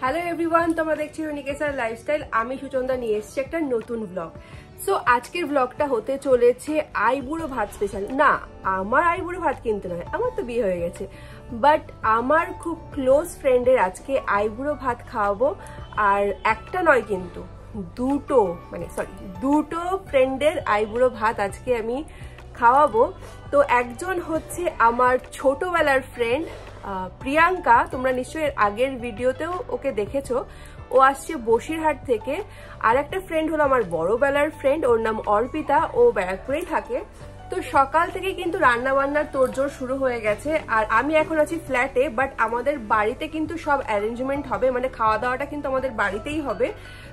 Hello everyone, তোমরা দেখছো ইউনিকেসার lifestyle. আমি সুচন্দা নিয়ে এসেছি একটা নতুন ব্লগ। সো আজকের ব্লগটা হতে চলেছে আইবুড়ো ভাত স্পেশাল। না, আমার আইবুড়ো ভাত কিনতে নয়, আমার তো বিয়ে হয়ে গেছে, বাট আমার খুব ক্লোজ ফ্রেন্ডের আজকে আইবুড়ো ভাত খাওয়াবো। আর একটা নয় কিন্তু দুটো ফ্রেন্ডের আইবুড়ো ভাত আজকে আমি খাওয়াবো। তো একজন হচ্ছে আমার ছোটবেলার ফ্রেন্ড প্রিয়াঙ্কা, তোমরা নিশ্চয়ই আগের ভিডিওতেও ওকে দেখেছো। ও আসছে বসিরহাট থেকে। আর একটা ফ্রেন্ড হলো আমার বড়বেলার ফ্রেন্ড, ওর নাম অর্পিতা, ও ব্যারাকপুরেই থাকে। তো সকাল থেকে কিন্তু রান্না বান্নার তোড়জোড় শুরু হয়ে গেছে। আর আমি এখন আছি ফ্ল্যাটে, বাট আমাদের বাড়িতে কিন্তু সব অ্যারেঞ্জমেন্ট হবে, মানে খাওয়া দাওয়াটা কিন্তু আমাদের বাড়িতেই হবে।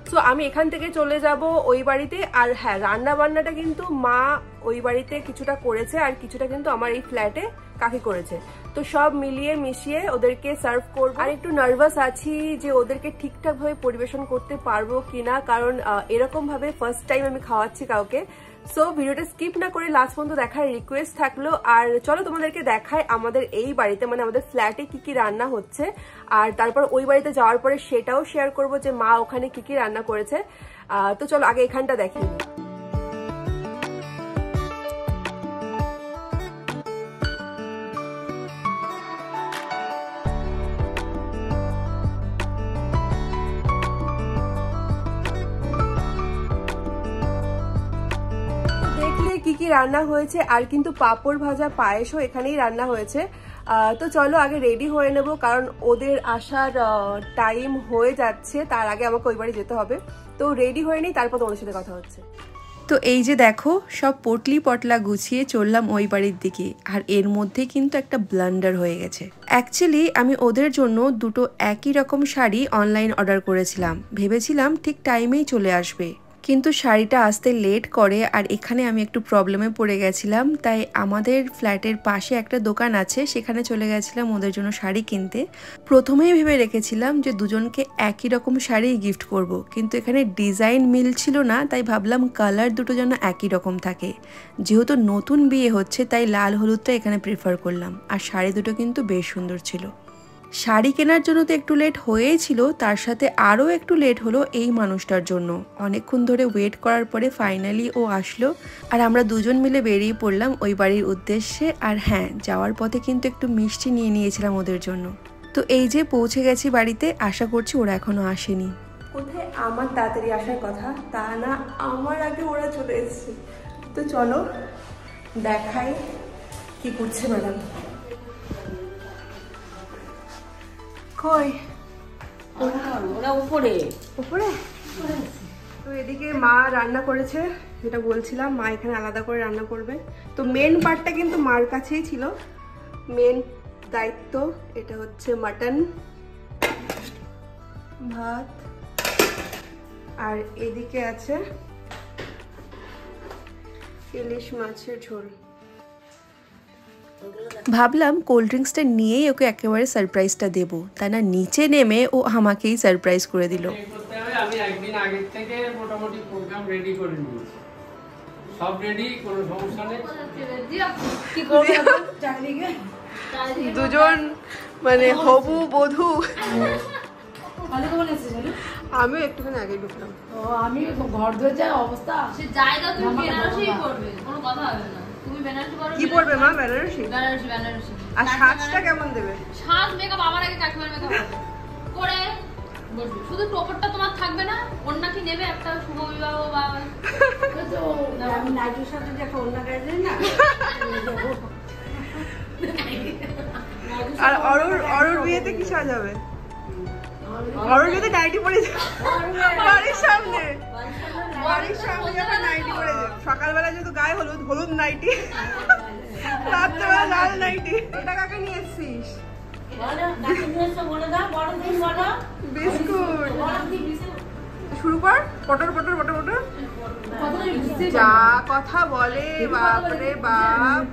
সো আমি এখান থেকে চলে যাব ওই বাড়িতে। আর হ্যাঁ, রান্না বান্নাটা কিন্তু মা ওই বাড়িতে কিছুটা করেছে, আর কিছুটা কিন্তু আমার এই ফ্ল্যাটে কাকি করেছে। তো সব মিলিয়ে মিশিয়ে ওদেরকে সার্ভ করব। আর একটু নার্ভাস আছি যে ওদেরকে ঠিকঠাক ভাবে পরিবেশন করতে পারবো কিনা, কারণ এরকম ভাবে ফার্স্ট টাইম আমি খাওয়াচ্ছি কাউকে। সো ভিডিওটা স্কিপ না করে লাস্ট পর্যন্ত দেখার রিকোয়েস্ট থাকলো। আর চলো তোমাদেরকে দেখাই আমাদের এই বাড়িতে, মানে আমাদের ফ্ল্যাটে কি কি রান্না হচ্ছে। আর তারপর ওই বাড়িতে যাওয়ার পরে সেটাও শেয়ার করব যে মা ওখানে কি কি রান্না করেছে। তো চলো আগে এখানটা দেখি। কি কি রান্না হয়েছে, আর কিন্তু পাঁপড় ভাজা পায়েসও এখানেই রান্না হয়েছে। তো চলো আগে রেডি হয়ে নেব, কারণ ওদের আসার টাইম হয়ে যাচ্ছে, তার আগে আমাকে ওই বাড়ি যেতে হবে। তো রেডি হয়ে নিই, তারপর তোমাদের সাথে কথা হচ্ছে। তো এই যে দেখো, সব পটলি পটলা গুছিয়ে চললাম ওই বাড়ির দিকে। আর এর মধ্যে কিন্তু একটা ব্লান্ডার হয়ে গেছে। অ্যাকচুয়ালি আমি ওদের জন্য দুটো একই রকম শাড়ি অনলাইন অর্ডার করেছিলাম, ভেবেছিলাম ঠিক টাইমেই চলে আসবে, কিন্তু শাড়িটা আসতে লেট করে। আর এখানে আমি একটু প্রবলেমে পড়ে গেছিলাম, তাই আমাদের ফ্ল্যাটের পাশে একটা দোকান আছে, সেখানে চলে গেছিলাম ওদের জন্য শাড়ি কিনতে। প্রথমেই ভেবে রেখেছিলাম যে দুজনকে একই রকম শাড়ি গিফট করব, কিন্তু এখানে ডিজাইন মিলছিল না, তাই ভাবলাম কালার দুটো যেন একই রকম থাকে। যেহেতু নতুন বিয়ে হচ্ছে, তাই লাল হলুদটা এখানে প্রেফার করলাম। আর শাড়ি দুটো কিন্তু বেশ সুন্দর ছিল। শাড়ি কেনার জন্য তো একটু লেট হয়েই ছিল, তার সাথে আরও একটু লেট হলো এই মানুষটার জন্য। অনেকক্ষণ ধরে ওয়েট করার পরে ফাইনালি ও আসলো, আর আমরা দুজন মিলে বেরিয়ে পড়লাম ওই বাড়ির উদ্দেশ্যে। আর হ্যাঁ, যাওয়ার পথে কিন্তু একটু মিষ্টি নিয়ে নিয়েছিলাম ওদের জন্য। তো এই যে পৌঁছে গেছি বাড়িতে, আশা করছি ওরা এখনো আসেনি। কোথায় আমার তাড়াতাড়ি আসার কথা, তা না আমার আগে ওরা চলে এসেছে। তো চলো দেখাই কি করছে ম্যাডাম। কই ওরা উপরে উপরে? তো এদিকে মা রান্না করেছে, যেটা বলছিলাম, মা এখানে আলাদা করে রান্না করবে। তো মেন পার্টটা কিন্তু মার কাছেই ছিল, মেন দায়িত্ব। এটা হচ্ছে মাটন ভাত, আর এদিকে আছে ইলিশ মাছের ঝোল। ভাবলাম কোল্ড ড্রিঙ্কসটা নিয়েই ওকে একেবারে সারপ্রাইজটা দেবো, তাই না নিচে নেমে ও আমাকেই সারপ্রাইজ করে দিল। আমি একদিন আগে থেকে মোটামুটি প্রোগ্রাম রেডি করে নিয়েছি, সব রেডি, কোনো সমস্যা নেই। দুজন মানে হবু বধূ। আমিও একটুখানি আগে ঢুকলাম। আমি ঘর ধরে যায় অবস্থা, সে জায়গা তুমি বেনারসিই পড়বে, কোনো কথা হবে না। তুমি বেনারসি পড়ো। কি পড়বে মা? বেনারসি। বেনারসি। আর সাজটা কেমন দেবে? সাজ মেকআপ আমার আগে কাকিমার মেকআপ করে বসবে। শুধু টোপরটা তোমার থাকবে না, ওন্না কি নেবে একটা শুভ বিবাহ বা তো আমি নাইটের সাথে যে একটা অন্য গায়ে দিই না। আর অরুর বিয়েতে কি সাজাবে? অরুর বিয়েতে নাইটি পরে যাবে বাড়ির সামনে, বাড়ির সামনে যখন নাইটি পরে যাবে। সকালবেলা যেহেতু গায়ে হলুদ, হলুদ নাইটি, রাত্রেবেলা লাল নাইটি। এটা কাকে নিয়ে এসছিস? বিস্কুট। শুরু কর। পটর পটর পটর পটর যা কথা বলে, বাপরে বাপ।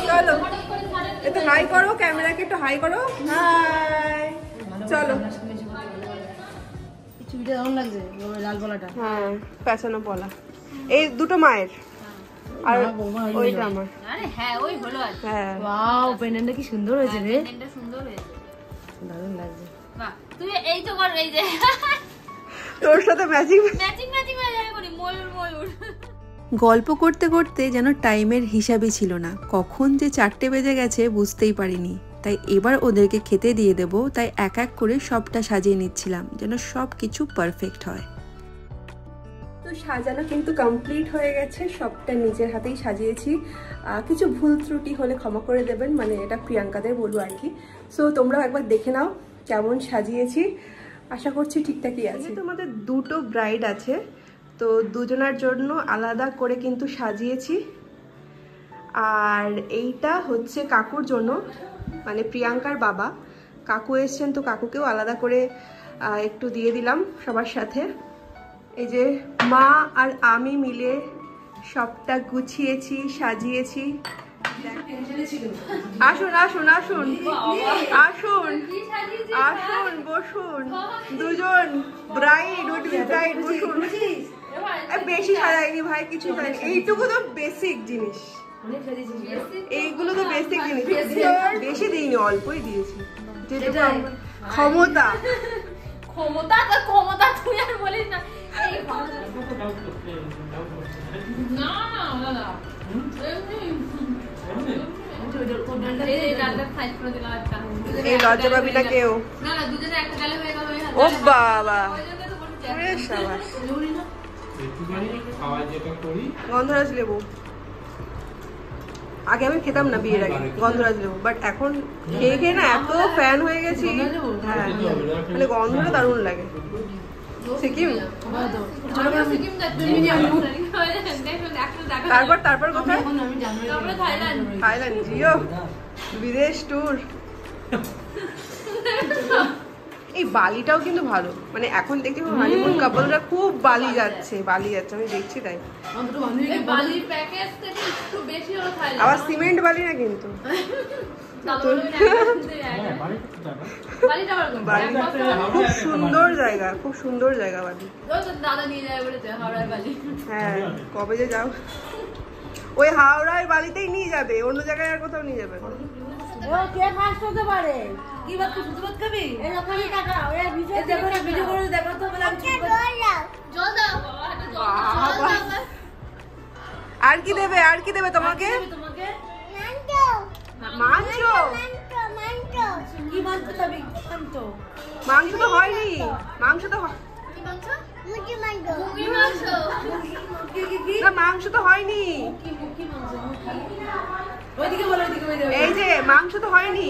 চলো একটু হাই করো, ক্যামেরাকে একটু হাই করো। হাই। চলো এটা কেমন লাগছে লাল পলাটা? হ্যাঁ পেঁচানো পলা, এই দুটো মায়ের আর ওইটা আমার। আরে হ্যাঁ ওই হলো আর হ্যাঁ ওয়াও, পেন্ডেন্টটা কি সুন্দর হয়েছে রে, পেন্ডেন্টটা সুন্দর হয়েছে, দারুণ লাগছে। বাহ তুই এই তো কর, এই যে তোর সাথে ম্যাচিং ম্যাচিং ম্যাচিং হয়ে যাবে করি, ময়ূর ময়ূর। গল্প করতে করতে যেন টাইমের হিসাবই ছিল না, কখন যে 4টে বেজে গেছে বুঝতেই পারিনি। তাই এবার ওদেরকে খেতে দিয়ে দেব, তাই এক এক করে সবটা সাজিয়ে নিচ্ছিলাম যেন সব কিছু পারফেক্ট হয়। তো সাজানো কিন্তু কমপ্লিট হয়ে গেছে, সবটা নিজের হাতেই সাজিয়েছি। কিছু ভুল ত্রুটি হলে ক্ষমা করে দেবেন, মানে এটা প্রিয়াঙ্কাদের বলবো আর কি। সো তোমরাও একবার দেখে নাও কেমন সাজিয়েছি, আশা করছি ঠিকঠাকই আছে। তোমাদের দুটো ব্রাইড আছে, তো দুজনার জন্য আলাদা করে কিন্তু সাজিয়েছি। আর এইটা হচ্ছে কাকুর জন্য, মানে প্রিয়াঙ্কার বাবা কাকু এসছেন, তো কাকুকেও আলাদা করে একটু দিয়ে দিলাম সবার সাথে। এই যে মা আর আমি মিলে সবটা গুছিয়েছি, সাজিয়েছি। আসুন আসুন আসুন আসুন আসুন, বসুন, দুজন ব্রাইড ব্রাইড বসুন। বেশি সাজাইনি ভাই, কিছু সাজাইনি, এইটুকু তো বেসিক জিনিস, এইগুলো তো বেসিক জিনিস, বেশি দিইনি, অল্পই দিয়েছি যেটুকু ক্ষমতা। ক্ষমতা তো ক্ষমতা, তুই আর বলিস না। এই না না না এই লজ্জা পাবি না কেউ। না না, দুজনে একটা গালে হয়ে গেল। ও বাবা, গন্ধরাজ লেবু আগে আমি খেতাম না বিয়ের আগে, গন্ধরাজ লেবু, বাট এখন খেয়ে খেয়ে না এত ফ্যান হয়ে গেছি। হ্যাঁ মানে গন্ধটা দারুণ লাগে। সিকিম, তারপর তারপর কোথায়? থাইল্যান্ড, জিও বিদেশ ট্যুর। এই বালিটাও কিন্তু ভালো, মানে এখন দেখছি হানিমুন কাপলরা খুব বালি যাচ্ছে, আমি দেখছি তাই। আবার সিমেন্ট বালি না কিন্তু, খুব সুন্দর জায়গা, খুব সুন্দর জায়গা বালি। হ্যাঁ কবে যে যাও, ওই হাওড়ার বালিতেই নিয়ে যাবে, অন্য জায়গায় আর কোথাও নিয়ে যাবে। কে ফাস্ট হতে পারে? কি বাত করছিস? দুধ খাবি? এই ওখানে টাকা, ওই ভিডিও দেখো না, ভিডিও করে দেখো তো, বলে আমি জল দাও বাবা, জল দাও। আর কি দেবে, আর কি দেবে তোমাকে? তোমাকে মাংস, কি মাংস খাবি? মাংস তো হয়নি, মাংস তো না, মাংস তো হয়নি। ওইদিকে বলো, ওইদিকে বলো। এই যে মাংস তো হয়নি।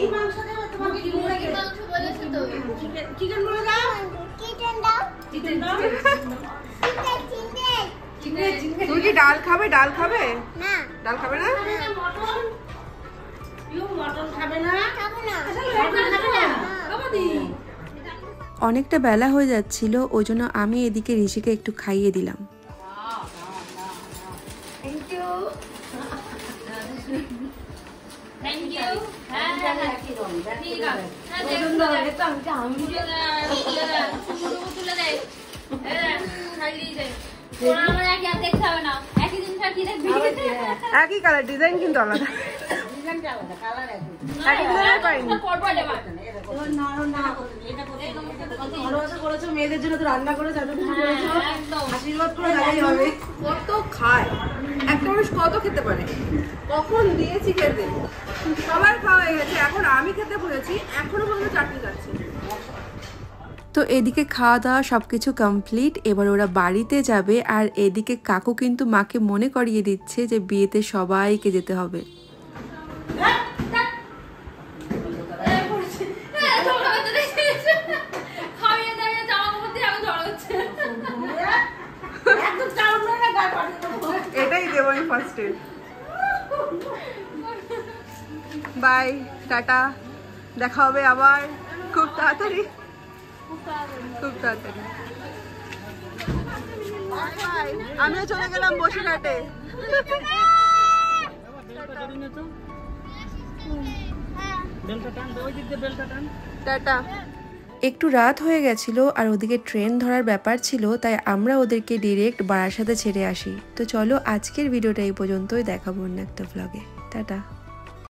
চিকেন বলে দাও, চিকেন দাও, চিকেন দাও, চিকেন। তুই কি ডাল খাবে? ডাল খাবে না, ডাল খাবে না। মটন, ইউ মটন খাবে না? খাবে না, মটন খাবে না বাবাদি। অনেকটা বেলা হয়ে যাচ্ছিল, ওই জন্য আমি এদিকে ঋষিকে একটু খাইয়ে দিলাম। একই কালার, ডিজাইন কিন্তু আলাদা। মেয়েদের জন্য তো রান্না করে আশীর্বাদ করে হবে। কত খায় একটা মানুষ, কত খেতে পারে? কখন দিয়েছি খেতে, সবার খাওয়া হয়ে গেছে, এখন আমি খেতে বলেছি, এখনো পর্যন্ত চাটনি খাচ্ছি। তো এদিকে খাওয়া দাওয়া সবকিছু কমপ্লিট, এবার ওরা বাড়িতে যাবে। আর এদিকে কাকু কিন্তু মাকে মনে করিয়ে দিচ্ছে যে বিয়েতে সবাইকে যেতে হবে। এটাই দেবো আমি ফার্স্টে। বাই, টাটা, দেখা হবে আবার খুব তাড়াতাড়ি, খুব তাড়াতাড়ি। আমিও চলে গেলাম বসিরহাটে। টাটা। একটু রাত হয়ে গেছিল আর ওদিকে ট্রেন ধরার ব্যাপার ছিল, তাই আমরা ওদেরকে ডিরেক্ট বারাসাতে ছেড়ে আসি। তো চলো আজকের ভিডিওটা এই পর্যন্তই, দেখাবো অন্য একটা ব্লগে। টাটা।